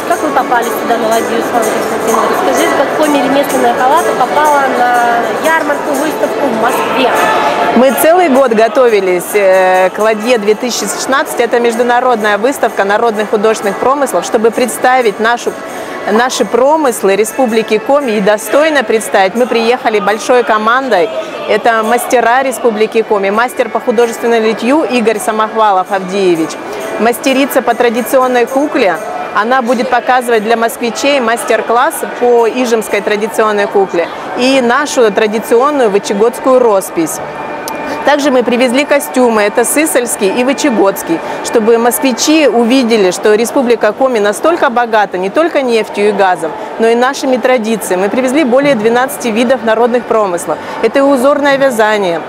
Как вы попали сюда, на ладью, Светлана? Расскажите, как Коми ремесленная палата попала на ярмарку, выставку в Москве? Мы целый год готовились к ладье 2016. Это международная выставка народных художественных промыслов, чтобы представить наши промыслы Республики Коми и достойно представить. Мы приехали большой командой. Это мастера Республики Коми, мастер по художественному литью Игорь Самохвалов-Авдеевич, мастерица по традиционной кукле. Она будет показывать для москвичей мастер-класс по ижемской традиционной кукле и нашу традиционную вычегодскую роспись. Также мы привезли костюмы, это сысольский и вычегодский, чтобы москвичи увидели, что Республика Коми настолько богата не только нефтью и газом, но и нашими традициями. Мы привезли более 12 видов народных промыслов. Это и узорное вязание,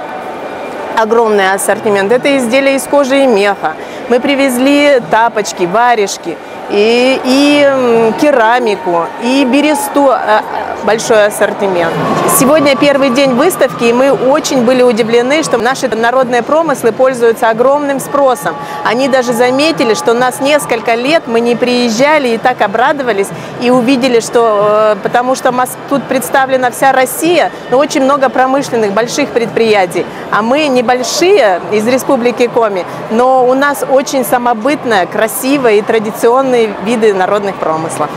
огромный ассортимент, это изделия из кожи и меха. Мы привезли тапочки, варежки, и керамику, и бересту, большой ассортимент. Сегодня первый день выставки, и мы очень были удивлены, что наши народные промыслы пользуются огромным спросом. Они даже заметили, что у нас несколько лет мы не приезжали и так обрадовались, и увидели, что, потому что тут представлена вся Россия, но очень много промышленных больших предприятий. А мы небольшие из Республики Коми, но у нас очень самобытная, красивая и традиционные виды народных промыслов.